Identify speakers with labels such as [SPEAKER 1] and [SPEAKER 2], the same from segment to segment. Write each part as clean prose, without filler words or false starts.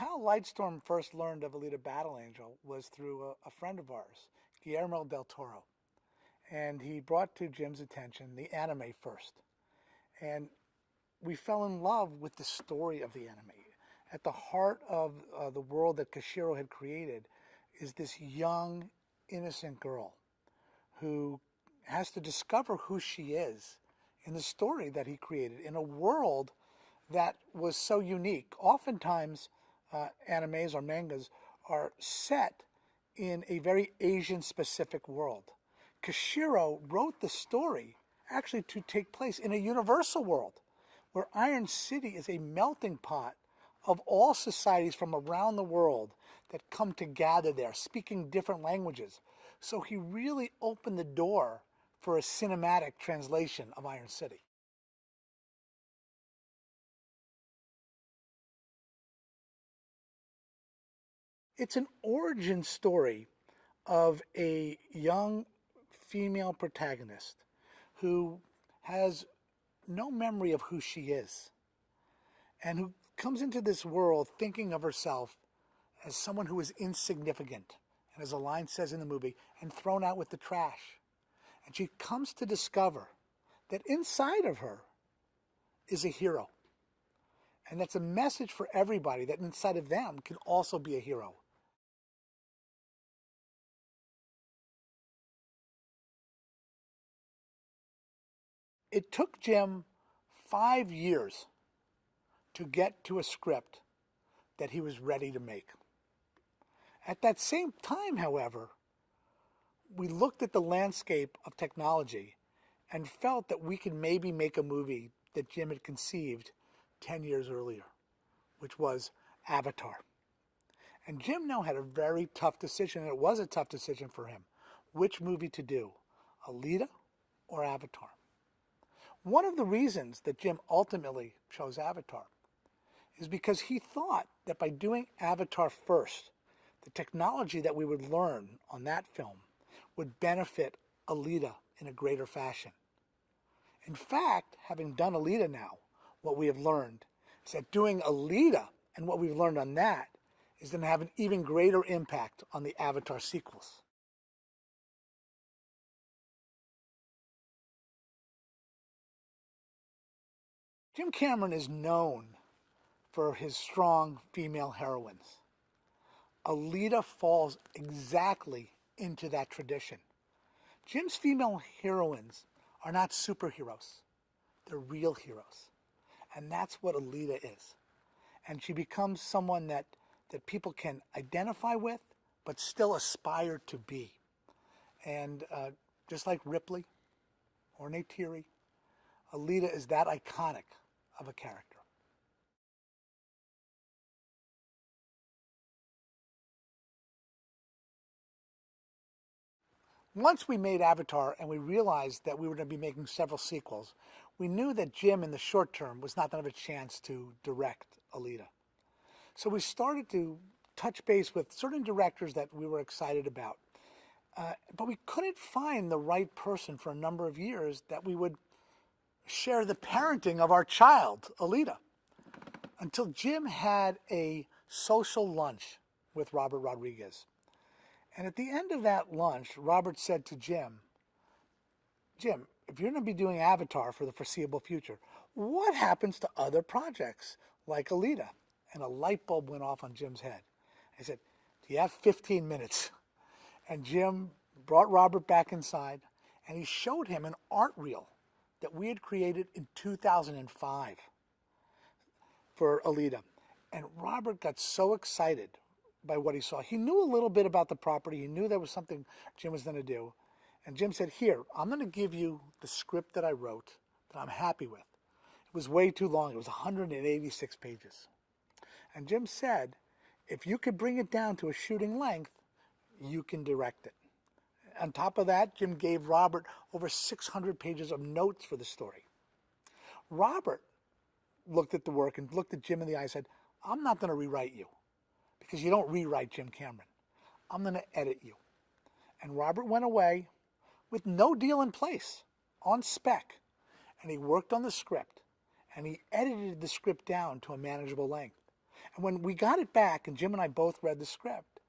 [SPEAKER 1] How Lightstorm first learned of Alita Battle Angel was through a friend of ours, Guillermo del Toro. And he brought to Jim's attention the anime first. And we fell in love with the story of the anime. At the heart of the world that Kishiro had created is this young, innocent girl who has to discover who she is in the story that he created, in a world that was so unique. Oftentimes, animes or mangas are set in a very Asian-specific world. Kishiro wrote the story actually to take place in a universal world where Iron City is a melting pot of all societies from around the world that come to gather there, speaking different languages. So he really opened the door for a cinematic translation of Iron City. It's an origin story of a young female protagonist who has no memory of who she is and who comes into this world thinking of herself as someone who is insignificant, and as a line says in the movie, and thrown out with the trash. And she comes to discover that inside of her is a hero. And that's a message for everybody, that inside of them can also be a hero. It took Jim 5 years to get to a script that he was ready to make. At that same time, however, we looked at the landscape of technology and felt that we could maybe make a movie that Jim had conceived 10 years earlier, which was Avatar. And Jim now had a very tough decision, and it was a tough decision for him, which movie to do, Alita or Avatar. One of the reasons that Jim ultimately chose Avatar is because he thought that by doing Avatar first, the technology that we would learn on that film would benefit Alita in a greater fashion. In fact, having done Alita now, what we have learned is that doing Alita and what we've learned on that is going to have an even greater impact on the Avatar sequels. Jim Cameron is known for his strong female heroines. Alita falls exactly into that tradition. Jim's female heroines are not superheroes. They're real heroes. And that's what Alita is. And she becomes someone that people can identify with, but still aspire to be. And just like Ripley or Neytiri, Alita is that iconic of a character. Once we made Avatar and we realized that we were going to be making several sequels, we knew that Jim in the short term was not going to have a chance to direct Alita. So we started to touch base with certain directors that we were excited about. But we couldn't find the right person for a number of years that we would share the parenting of our child, Alita, until Jim had a social lunch with Robert Rodriguez. And at the end of that lunch, Robert said to Jim, Jim, if you're going to be doing Avatar for the foreseeable future, what happens to other projects like Alita? And a light bulb went off on Jim's head. I said, do you have 15 minutes? And Jim brought Robert back inside, and he showed him an art reel that we had created in 2005 for Alita. And Robert got so excited by what he saw. He knew a little bit about the property. He knew there was something Jim was going to do. And Jim said, here, I'm going to give you the script that I wrote that I'm happy with. It was way too long. It was 186 pages. And Jim said, if you could bring it down to a shooting length, you can direct it. On top of that, Jim gave Robert over 600 pages of notes for the story. Robert looked at the work and looked at Jim in the eye and said, I'm not going to rewrite you, because you don't rewrite Jim Cameron. I'm going to edit you. And Robert went away with no deal in place, on spec. And he worked on the script, and he edited the script down to a manageable length. And when we got it back, and Jim and I both read the script,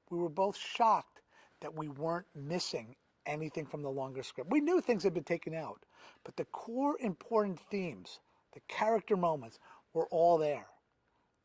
[SPEAKER 1] we were both shocked that we weren't missing anything from the longer script. We knew things had been taken out, but the core important themes, the character moments, were all there.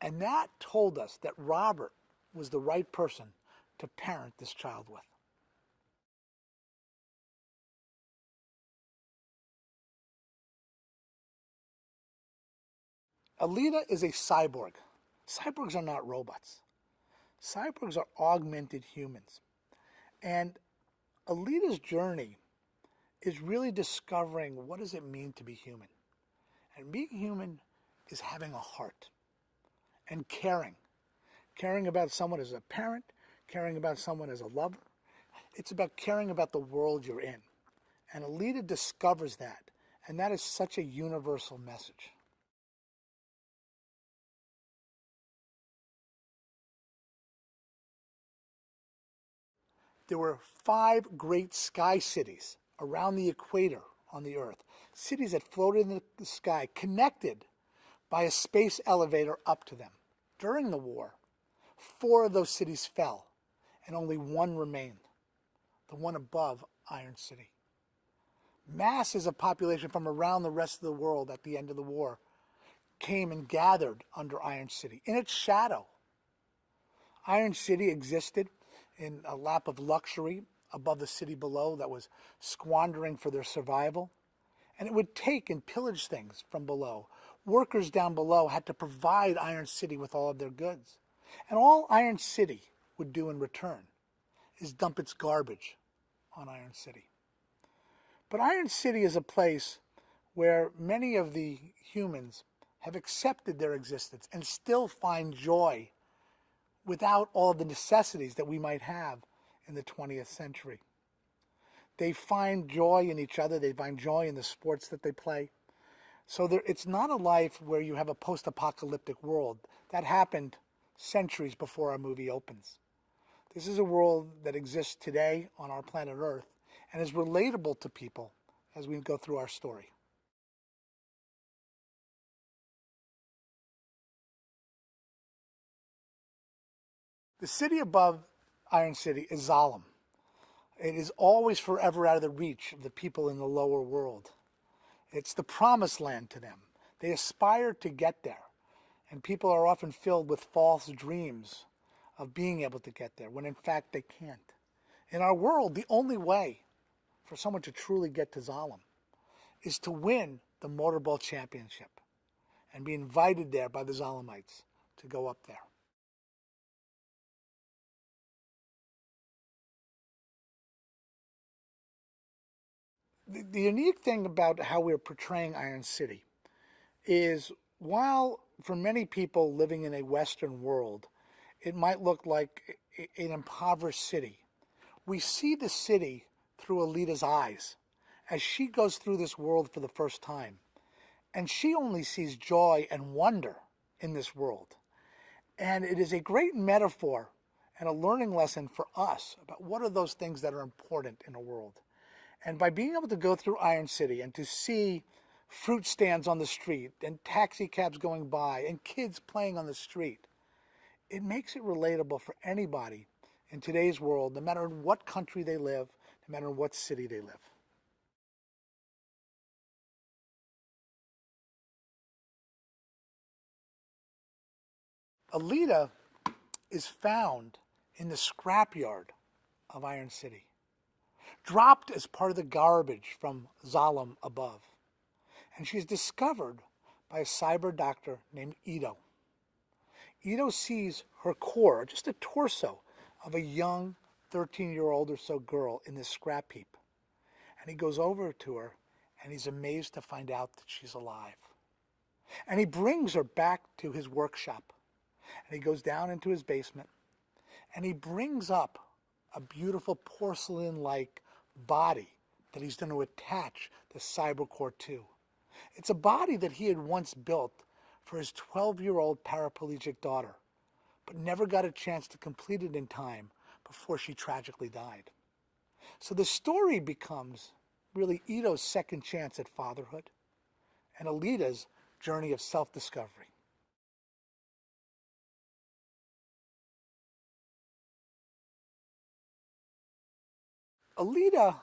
[SPEAKER 1] And that told us that Robert was the right person to parent this child with. Alita is a cyborg. Cyborgs are not robots. Cyborgs are augmented humans. And Alita's journey is really discovering what does it mean to be human. And being human is having a heart and caring. Caring about someone as a parent, caring about someone as a lover. It's about caring about the world you're in. And Alita discovers that. And that is such a universal message. There were 5 great sky cities around the equator on the Earth. Cities that floated in the sky, connected by a space elevator up to them. During the war, 4 of those cities fell, and only 1 remained, the one above Iron City. Masses of population from around the rest of the world at the end of the war came and gathered under Iron City, in its shadow. Iron City existed in a lap of luxury above the city below that was squandering for their survival. And it would take and pillage things from below. Workers down below had to provide Iron City with all of their goods. And all Iron City would do in return is dump its garbage on Iron City. But Iron City is a place where many of the humans have accepted their existence and still find joy without all the necessities that we might have in the 20th century. They find joy in each other. They find joy in the sports that they play. So it's not a life where you have a post-apocalyptic world. That happened centuries before our movie opens. This is a world that exists today on our planet Earth and is relatable to people as we go through our story. The city above Iron City is Zalem. It is always forever out of the reach of the people in the lower world. It's the promised land to them. They aspire to get there, and people are often filled with false dreams of being able to get there, when in fact they can't. In our world, the only way for someone to truly get to Zalem is to win the Motorball Championship and be invited there by the Zalemites to go up there. The unique thing about how we're portraying Iron City is, while for many people living in a Western world, it might look like an impoverished city, we see the city through Alita's eyes as she goes through this world for the first time. And she only sees joy and wonder in this world. And it is a great metaphor and a learning lesson for us about what are those things that are important in a world. And by being able to go through Iron City and to see fruit stands on the street and taxi cabs going by and kids playing on the street, it makes it relatable for anybody in today's world, no matter in what country they live, no matter in what city they live. Alita is found in the scrapyard of Iron City, dropped as part of the garbage from Zalem above. And she's discovered by a cyber doctor named Itw. Itw sees her core, just a torso of a young 13-year-old or so girl in this scrap heap. And he goes over to her and he's amazed to find out that she's alive. And he brings her back to his workshop. And he goes down into his basement and he brings up a beautiful porcelain-like body that he's going to attach the cybercore to. It's a body that he had once built for his 12-year-old paraplegic daughter, but never got a chance to complete it in time before she tragically died. So the story becomes really Itw's second chance at fatherhood and Alita's journey of self-discovery. Alita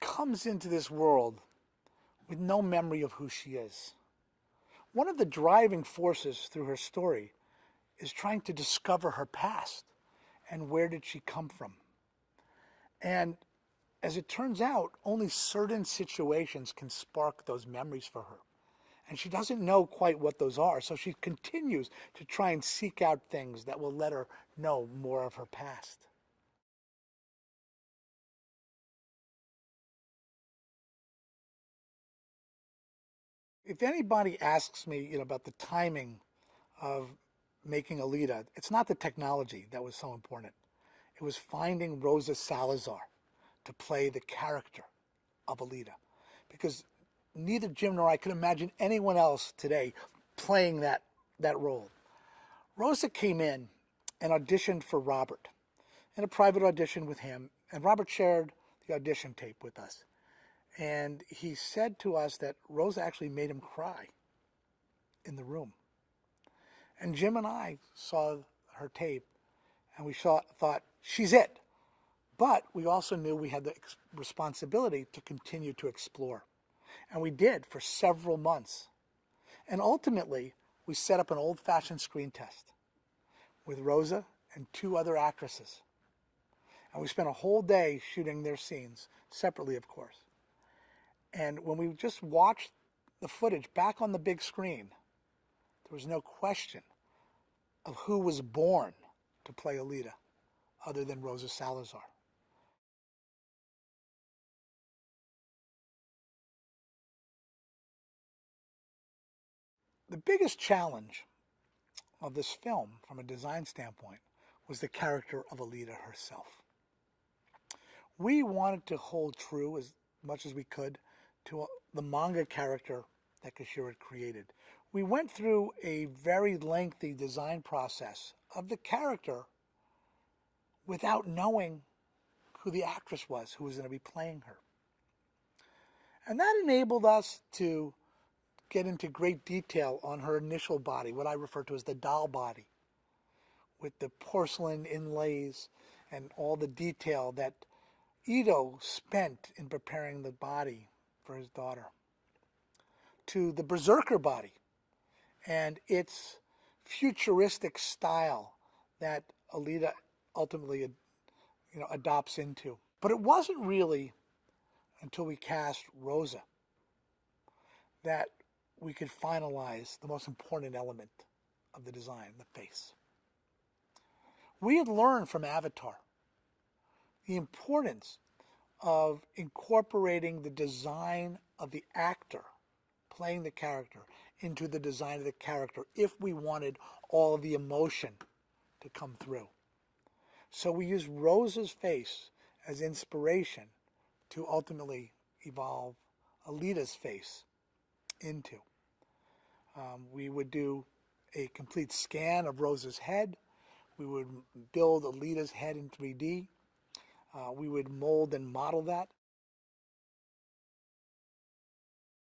[SPEAKER 1] comes into this world with no memory of who she is. One of the driving forces through her story is trying to discover her past and where did she come from. And as it turns out, only certain situations can spark those memories for her. And she doesn't know quite what those are, so she continues to try and seek out things that will let her know more of her past. If anybody asks me, about the timing of making Alita, it's not the technology that was so important. It was finding Rosa Salazar to play the character of Alita. Because neither Jim nor I could imagine anyone else today playing that role. Rosa came in and auditioned for Robert in a private audition with him, and Robert shared the audition tape with us. And he said to us that Rosa actually made him cry in the room. And Jim and I saw her tape, and we thought, she's it. But we also knew we had the responsibility to continue to explore. And we did for several months. And ultimately, we set up an old-fashioned screen test with Rosa and 2 other actresses. And we spent a whole day shooting their scenes, separately, of course. And when we just watched the footage back on the big screen, there was no question of who was born to play Alita other than Rosa Salazar. The biggest challenge of this film, from a design standpoint, was the character of Alita herself. We wanted to hold true as much as we could to the manga character that Kishiro had created. We went through a very lengthy design process of the character without knowing who the actress was who was going to be playing her. And that enabled us to get into great detail on her initial body, what I refer to as the doll body, with the porcelain inlays and all the detail that Itw spent in preparing the body for his daughter, to the berserker body and its futuristic style that Alita ultimately adopts into. But it wasn't really until we cast Rosa that we could finalize the most important element of the design, the face. We had learned from Avatar the importance of incorporating the design of the actor playing the character into the design of the character if we wanted all of the emotion to come through. So we used Rosa's face as inspiration to ultimately evolve Alita's face into. We would do a complete scan of Rosa's head. We would build Alita's head in 3D. We would mold and model that.